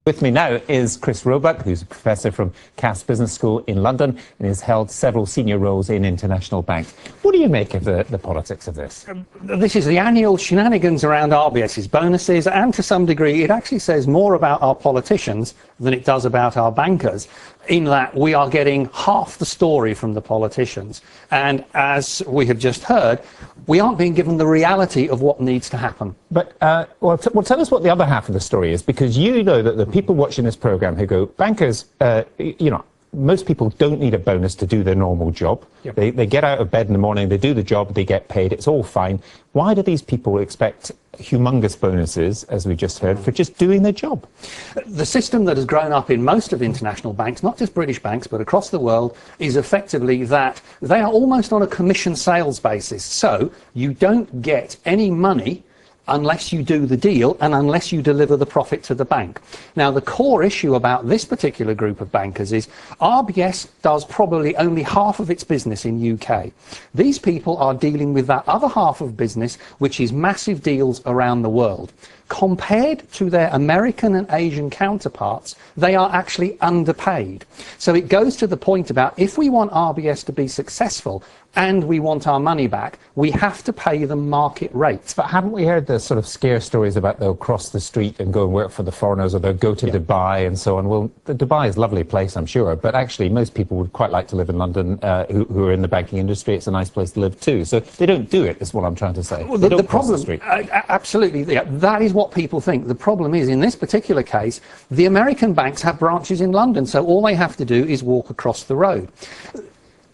With me now is Chris Roebuck, who's a professor from Cass Business School in London and has held several senior roles in international banks. What do you make of the politics of this? This is the annual shenanigans around RBS's bonuses, and to some degree it actually says more about our politicians than it does about our bankers, in that we are getting half the story from the politicians. And as we have just heard, we aren't being given the reality of what needs to happen. But, tell us what the other half of the story is, because you know that the people watching this programme who go, bankers, most people don't need a bonus to do their normal job. Yep. They get out of bed in the morning, they do the job, they get paid, it's all fine. Why do these people expect humongous bonuses, as we just heard, for just doing their job? The system that has grown up in most of international banks, not just British banks, but across the world, is effectively that they are almost on a commission sales basis. So you don't get any money unless you do the deal and unless you deliver the profit to the bank. Now, the core issue about this particular group of bankers is RBS does probably only half of its business in UK. These people are dealing with that other half of business, which is massive deals around the world. Compared to their American and Asian counterparts, they are actually underpaid. So it goes to the point about, if we want RBS to be successful and we want our money back, we have to pay them market rates. But haven't we heard the sort of scare stories about they'll cross the street and go and work for the foreigners, or they'll go to Dubai and so on? Well, Dubai is a lovely place, I'm sure, but actually most people would quite like to live in London who are in the banking industry. It's a nice place to live too. So they don't do it, is what I'm trying to say. Well, they don't the cross problem, the street. Absolutely, that is what people think. The problem is, in this particular case, the American banks have branches in London, so all they have to do is walk across the road.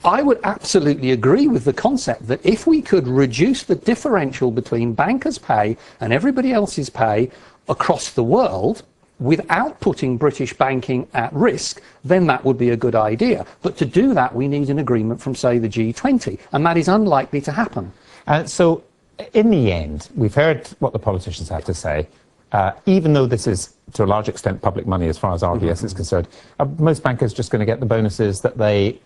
I would absolutely agree with the concept that if we could reduce the differential between bankers' pay and everybody else's pay across the world without putting British banking at risk, then that would be a good idea. But to do that, we need an agreement from, say, the G20, and that is unlikely to happen. So in the end, we've heard what the politicians have to say. Even though this is, to a large extent, public money as far as RBS is concerned, are most bankers just going to get the bonuses that they,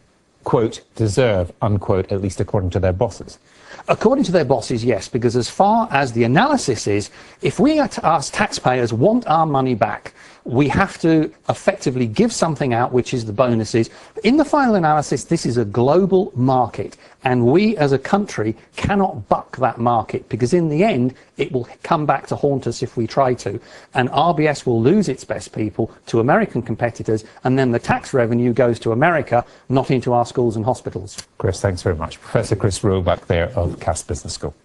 quote, deserve, unquote, at least according to their bosses? According to their bosses, yes, because as far as the analysis is, if we as taxpayers want our money back, we have to effectively give something out, which is the bonuses. In the final analysis, this is a global market, and we as a country cannot buck that market, because in the end, it will come back to haunt us if we try to, and RBS will lose its best people to American competitors, and then the tax revenue goes to America, not into our schools and hospitals. Chris, thanks very much. Professor Chris Roebuck there of Cass Business School.